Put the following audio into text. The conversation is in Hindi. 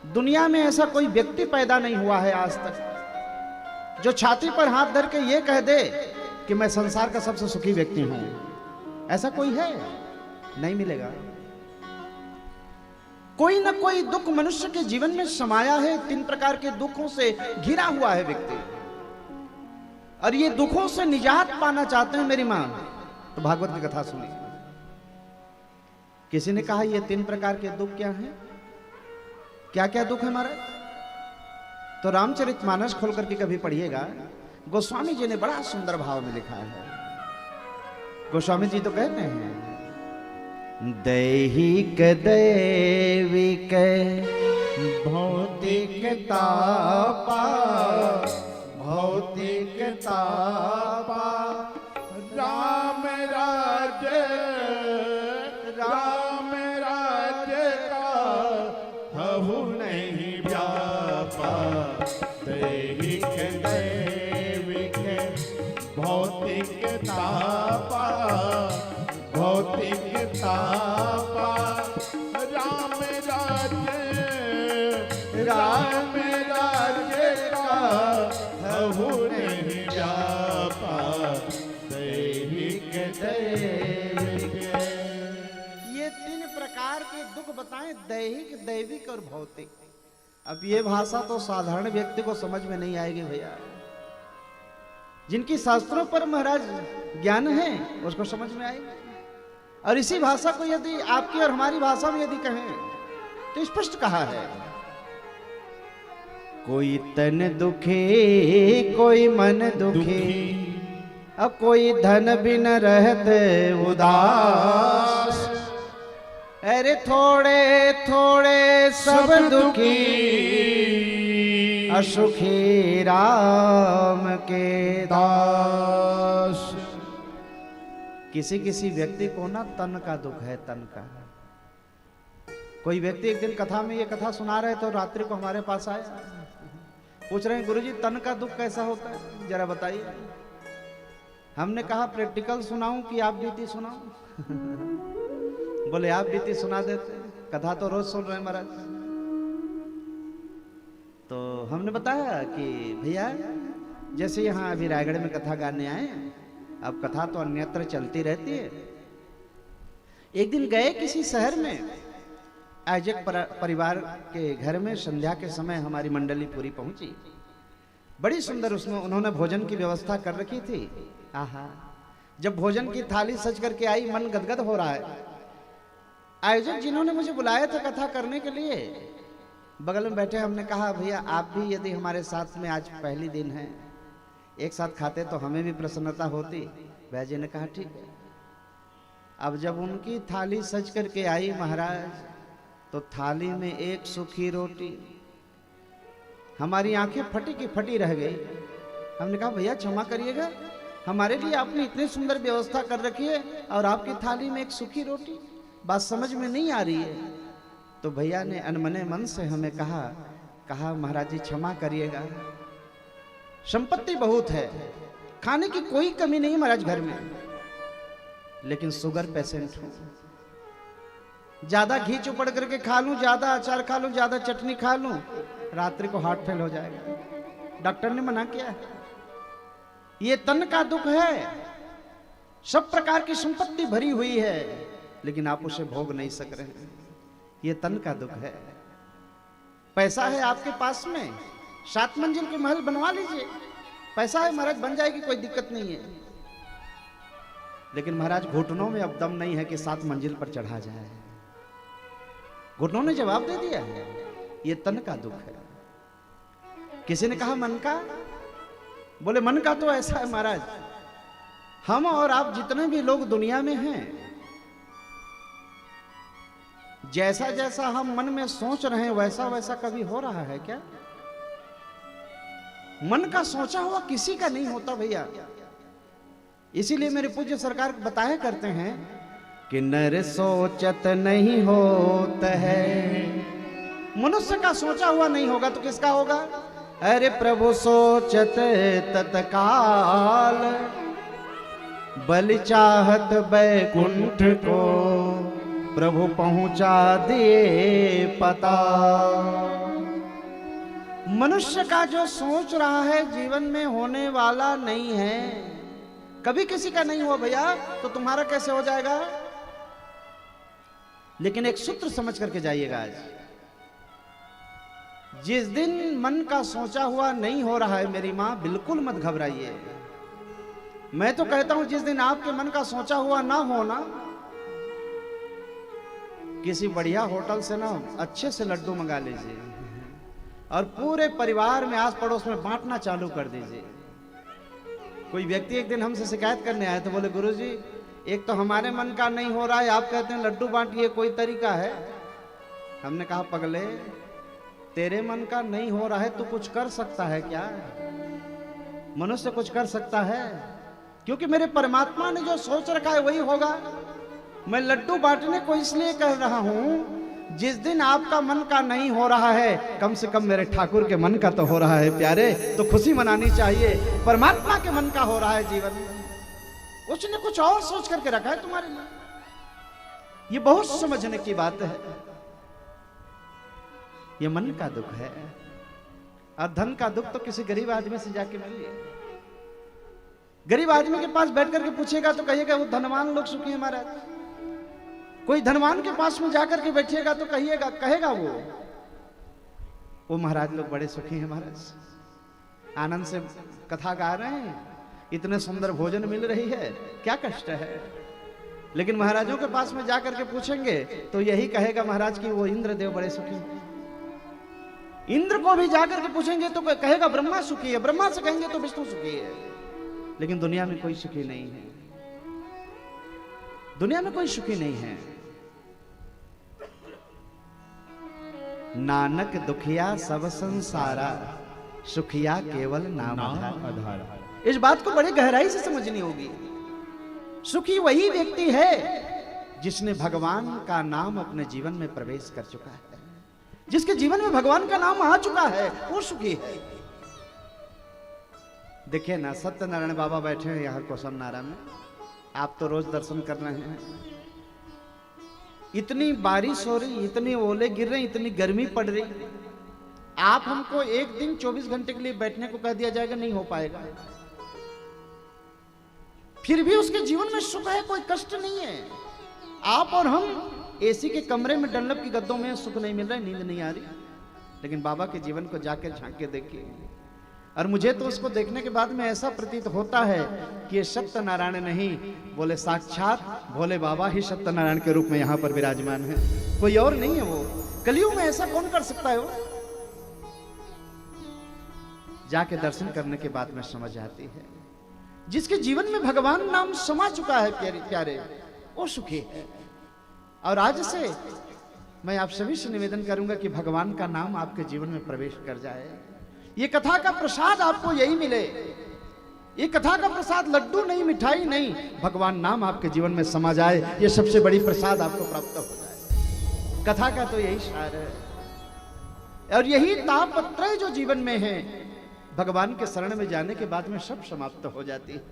दुनिया में ऐसा कोई व्यक्ति पैदा नहीं हुआ है आज तक जो छाती पर हाथ धर के ये कह दे कि मैं संसार का सबसे सुखी व्यक्ति हूं। ऐसा कोई है? नहीं मिलेगा। कोई ना कोई दुख मनुष्य के जीवन में समाया है। 3 प्रकार के दुखों से घिरा हुआ है व्यक्ति, और ये दुखों से निजात पाना चाहते हैं मेरी मां, तो भागवत की कथा सुनिए। किसी ने कहा ये 3 प्रकार के दुख क्या हैं? क्या क्या दुख है महाराज? तो रामचरितमानस खोल करके कभी पढ़िएगा, गोस्वामी जी ने बड़ा सुंदर भाव में लिखा है। गोस्वामी जी तो कहते हैं, दैहिक दैविक भौतिक तापा, भौतिक तापा, राम राज्य का हहु नहीं व्यापा। दैहिक दैविक भौतिक तापा, भौतिक तापा, राम राज्य का हहु नहीं व्यापा। दैहिक दैविक। ये 3 प्रकार के दुख बताएं, दैहिक, दैविक और भौतिक। अब ये भाषा तो साधारण व्यक्ति को समझ में नहीं आएगी भैया। जिनकी शास्त्रों पर महाराज ज्ञान है उसको समझ में आएगी। और इसी भाषा को यदि आपकी और हमारी भाषा में यदि कहें तो स्पष्ट कहा है, कोई तन दुखी कोई मन दुखी, अब कोई धन बिन रहते उदास। अरे थोड़े थोड़े सब दुखी, असुखी राम के दास। किसी किसी व्यक्ति को ना तन का दुख है, तन का। कोई व्यक्ति एक दिन कथा में ये कथा सुना रहे तो रात्रि को हमारे पास आए, पूछ रहे हैं गुरुजी तन का दुख कैसा होता है, जरा बताइए। हमने कहा प्रैक्टिकल सुनाऊं कि आप बीती सुनाऊं? बोले आप बीती सुना देते, कथा तो रोज सुन रहे हैं महाराज। तो हमने बताया कि भैया जैसे यहाँ अभी रायगढ़ में कथा गाने आए, अब कथा तो अन्यत्र चलती रहती है। एक दिन गए किसी शहर में, आयोजक परिवार के घर में संध्या के समय हमारी मंडली पूरी पहुंची। बड़ी सुंदर उसमें उन्होंने भोजन की व्यवस्था कर रखी थी। आहा, जब भोजन की थाली सज करके आई, मन गदगद हो रहा है। आयोजक जिन्होंने मुझे बुलाया था कथा करने के लिए, बगल में बैठे, हमने कहा भैया आप भी यदि हमारे साथ में, आज पहली दिन है, एक साथ खाते तो हमें भी प्रसन्नता होती। भैया जी ने कहा ठीक है। अब जब उनकी थाली सज करके आई महाराज, तो थाली में एक सूखी रोटी, हमारी आंखें फटी की फटी रह गई। हमने कहा भैया क्षमा करिएगा, हमारे लिए आपने इतनी सुंदर व्यवस्था कर रखी है और आपकी थाली में एक सूखी रोटी, बात समझ में नहीं आ रही है। तो भैया ने अनमने मन से हमें कहा महाराज जी क्षमा करिएगा, संपत्ति बहुत है, खाने की कोई कमी नहीं महाराज घर में, लेकिन शुगर पेशेंट हूं, ज्यादा घी चुपड़ करके खा लूं, ज्यादा अचार खा लूं, ज्यादा चटनी खा लूं, रात्रि को हार्ट फेल हो जाएगा। डॉक्टर ने मना किया। ये तन का दुख है, सब प्रकार की संपत्ति भरी हुई है, लेकिन आप उसे भोग नहीं सक रहे हैं। ये तन का दुख है। पैसा है आपके पास में, 7 मंजिल के महल बनवा लीजिए, पैसा है महाराज, बन जाएगी, कोई दिक्कत नहीं है। लेकिन महाराज घुटनों में अब दम नहीं है कि 7 मंजिल पर चढ़ा जाए। घुटनों ने जवाब दे दिया, ये तन का दुख है। किसी ने कहा मन का, बोले मन का तो ऐसा है महाराज, हम और आप जितने भी लोग दुनिया में हैं, जैसा जैसा हम मन में सोच रहे हैं वैसा वैसा कभी हो रहा है क्या? मन का सोचा हुआ किसी का नहीं होता भैया। इसीलिए मेरे पूज्य सरकार बताया करते हैं कि नर सोचत नहीं होता है। मनुष्य का सोचा हुआ नहीं होगा तो किसका होगा? अरे प्रभु सोचत तत्काल, बलि चाहत बैकुंठ को, प्रभु पहुंचा दिए पता। मनुष्य का जो सोच रहा है जीवन में होने वाला नहीं है। कभी किसी का नहीं हुआ भैया, तो तुम्हारा कैसे हो जाएगा? लेकिन एक सूत्र समझ करके जाइएगा आज, जिस दिन मन का सोचा हुआ नहीं हो रहा है मेरी मां, बिल्कुल मत घबराइए। मैं तो कहता हूं जिस दिन आपके मन का सोचा हुआ ना हो ना, किसी बढ़िया होटल से ना अच्छे से लड्डू मंगा लीजिए और पूरे परिवार में आस पड़ोस में बांटना चालू कर दीजिए। कोई व्यक्ति एक दिन हमसे शिकायत करने आए तो बोले, गुरुजी एक तो हमारे मन का नहीं हो रहा है, आप कहते हैं लड्डू बांटिए, कोई तरीका है? हमने कहा, पगले तेरे मन का नहीं हो रहा है, तू कुछ कर सकता है क्या? मनुष्य कुछ कर सकता है? क्योंकि मेरे परमात्मा ने जो सोच रखा है वही होगा। मैं लड्डू बांटने को इसलिए कह रहा हूं, जिस दिन आपका मन का नहीं हो रहा है, कम से कम मेरे ठाकुर के मन का तो हो रहा है प्यारे, तो खुशी मनानी चाहिए। परमात्मा के मन का हो रहा है जीवन में, उसने कुछ और सोच करके रखा है तुम्हारे लिए। ये बहुत समझने की बात है। ये मन का दुख है। और धन का दुख तो किसी गरीब आदमी से जाके मिलिए। गरीब आदमी के पास बैठ करके पूछेगा तो कहिएगा वो धनवान लोग सुखी है महाराज। कोई धनवान के पास में जाकर के बैठिएगा तो कहेगा वो महाराज लोग बड़े सुखी हैं महाराज, आनंद से कथा गा रहे हैं, इतने सुंदर भोजन मिल रही है, क्या कष्ट है। लेकिन महाराजों के पास में जाकर के पूछेंगे तो यही कहेगा महाराज कि वो इंद्रदेव बड़े सुखी हैं। इंद्र को भी जाकर के पूछेंगे तो कहेगा ब्रह्मा सुखी है, ब्रह्मा से कहेंगे तो विष्णु सुखी है। लेकिन दुनिया में कोई सुखी नहीं है, दुनिया में कोई सुखी नहीं है। नानक दुखिया सब संसारा, सुखिया केवल नाम आधार। इस बात को बड़ी गहराई से समझनी होगी। सुखी वही व्यक्ति है जिसने भगवान का नाम अपने जीवन में प्रवेश कर चुका है, जिसके जीवन में भगवान का नाम आ चुका है, वो सुखी है। देखिए ना, सत्यनारायण बाबा बैठे हैं यहाँ कोसम नारा में, आप तो रोज दर्शन कर रहे हैं। इतनी बारिश हो रही, इतने ओले गिर रहे, इतनी गर्मी पड़ रही, आप हमको एक दिन 24 घंटे के लिए बैठने को कह दिया जाएगा, नहीं हो पाएगा। फिर भी उसके जीवन में सुख है, कोई कष्ट नहीं है। आप और हम एसी के कमरे में डनलप की गद्दों में सुख नहीं मिल रहा है, नींद नहीं आ रही, लेकिन बाबा के जीवन को जाकर झांक के देखिए। और मुझे तो उसको देखने के बाद में ऐसा प्रतीत होता है कि ये सत्यनारायण नहीं, बोले साक्षात भोले बाबा ही सत्यनारायण के रूप में यहाँ पर विराजमान है, कोई और नहीं है। वो कलयुग में ऐसा कौन कर सकता है? वो जाके दर्शन करने के बाद में समझ आती है। जिसके जीवन में भगवान नाम समा चुका है प्यारे प्यारे, वो सुखी है। और आज से मैं आप सभी से निवेदन करूंगा कि भगवान का नाम आपके जीवन में प्रवेश कर जाए। ये कथा का प्रसाद आपको यही मिले। ये कथा का प्रसाद लड्डू नहीं, मिठाई नहीं, भगवान नाम आपके जीवन में समा जाए, ये सबसे बड़ी प्रसाद आपको प्राप्त हो जाए। कथा का तो यही सार है। और यही तापत्रय जो जीवन में है, भगवान के शरण में जाने के बाद में सब समाप्त हो जाती है।